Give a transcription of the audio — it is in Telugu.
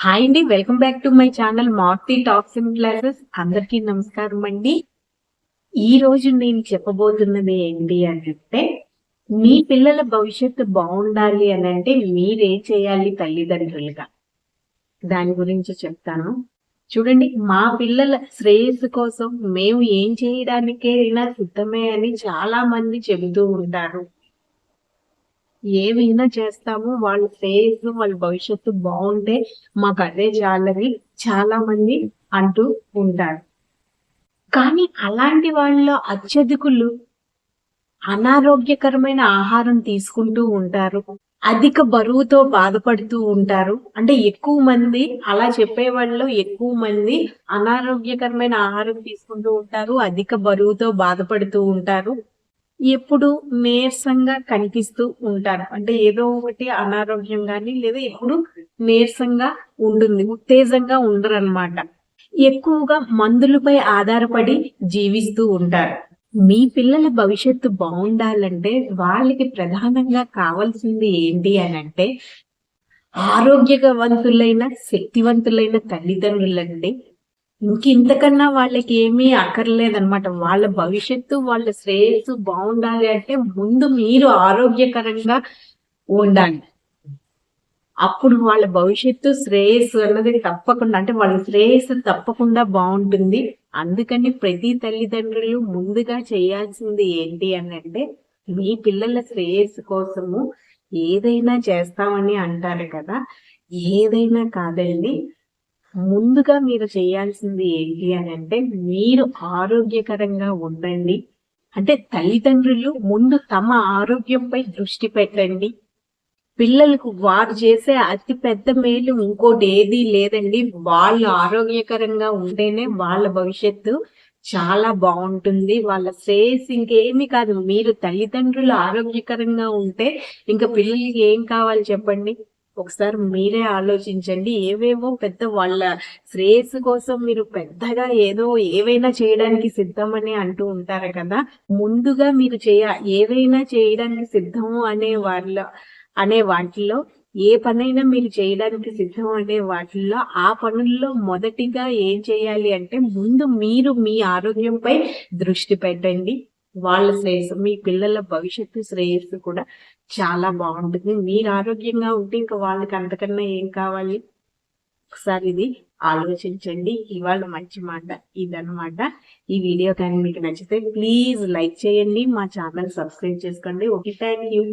హాయ్ అండి, welcome back to my channel Marthi talks and classes. అందరికీ నమస్కారం అండి. ఈ రోజు నేను చెప్పబోతున్నది ఏంటి అంటే, మీ పిల్లల భవిష్యత్తు బాగుండాలి అని అంటే మీరేం చేయాలి తల్లిదండ్రులుగా, దాని గురించి చెప్తాను. చూడండి, మా పిల్లల శ్రేయస్సు కోసం మేము ఏం చేయడానికైనా సిద్ధమే అని చాలా మంది చెబుతూ ఉంటారు. ఏమైనా చేస్తాము, వాళ్ళ శ్రేయస్సు వాళ్ళ భవిష్యత్తు బాగుంటే మాకు అదే చాలని చాలా మంది అంటూ ఉంటారు. కానీ అలాంటి వాళ్ళ అత్యధికులు అనారోగ్యకరమైన ఆహారం తీసుకుంటూ ఉంటారు, అధిక బరువుతో బాధపడుతూ ఉంటారు. అంటే ఎక్కువ మంది అలా చెప్పే వాళ్ళలో ఎక్కువ మంది అనారోగ్యకరమైన ఆహారం తీసుకుంటూ ఉంటారు, అధిక బరువుతో బాధపడుతూ ఉంటారు, ఎప్పుడు నీరసంగా కనిపిస్తూ ఉంటారు. అంటే ఏదో ఒకటి అనారోగ్యం కానీ లేదా ఎప్పుడు నీరసంగా ఉంటుంది, ఉత్తేజంగా ఉండరు అనమాట. ఎక్కువగా మందులపై ఆధారపడి జీవిస్తూ ఉంటారు. మీ పిల్లల భవిష్యత్తు బాగుండాలంటే వాళ్ళకి ప్రధానంగా కావాల్సింది ఏంటి అని అంటే, ఆరోగ్యవంతులైన శక్తివంతులైన తల్లిదండ్రులండి. ఇంతకన్నా వాళ్ళకి ఏమీ అక్కర్లేదన్నమాట. వాళ్ళ భవిష్యత్తు వాళ్ళ శ్రేయస్సు బాగుండాలి అంటే ముందు మీరు ఆరోగ్యకరంగా ఉండాలి. అప్పుడు వాళ్ళ భవిష్యత్తు శ్రేయస్సు అన్నది తప్పకుండా, అంటే వాళ్ళ శ్రేయస్సు తప్పకుండా బాగుంటుంది. అందుకని ప్రతి తల్లిదండ్రులు ముందుగా చేయాల్సింది ఏంటి అని అంటే, మీ పిల్లల శ్రేయస్సు కోసము ఏదైనా చేస్తామని అంటారు కదా, ఏదైనా కాదండి. ముందుగా మీరు చేయాల్సింది ఏంటి అని అంటే, మీరు ఆరోగ్యకరంగా ఉండండి. అంటే తల్లిదండ్రులు ముందు తమ ఆరోగ్యంపై దృష్టి పెట్టండి. పిల్లలకు వారు చేసే అతి పెద్ద మేలు ఇంకోటి ఏది లేదండి. వాళ్ళు ఆరోగ్యకరంగా ఉంటేనే వాళ్ళ భవిష్యత్తు చాలా బాగుంటుంది. వాళ్ళ శ్రేయస్సు ఇంకేమీ కాదు. మీరు తల్లిదండ్రులు ఆరోగ్యకరంగా ఉంటే ఇంకా పిల్లలకి ఏం కావాలి చెప్పండి? ఒకసారి మీరే ఆలోచించండి. ఏవేవో పెద్ద వాళ్ళ శ్రేయస్సు కోసం మీరు పెద్దగా ఏవైనా చేయడానికి సిద్ధమని అంటూ ఉంటారు కదా. ముందుగా మీరు ఏవైనా చేయడానికి సిద్ధము అనే వాటిల్లో ఏ పనైనా మీరు చేయడానికి సిద్ధం అనే వాటిల్లో ఆ పనుల్లో మొదటిగా ఏం చేయాలి అంటే, ముందు మీరు మీ ఆరోగ్యంపై దృష్టి పెట్టండి. వాళ్ళ శ్రేయస్సు, మీ పిల్లల భవిష్యత్తు శ్రేయస్సు కూడా చాలా బాగుంటుంది. మీరు ఆరోగ్యంగా ఉంటే ఇంకా వాళ్ళకి అంతకన్నా ఏం కావాలి? ఒకసారి ఇది ఆలోచించండి. ఇవాళ మంచి మాట ఇదన్నమాట. ఈ వీడియో కానీ మీకు నచ్చితే ప్లీజ్ లైక్ చేయండి, మా ఛానల్ సబ్స్క్రైబ్ చేసుకోండి. Okay, thank you.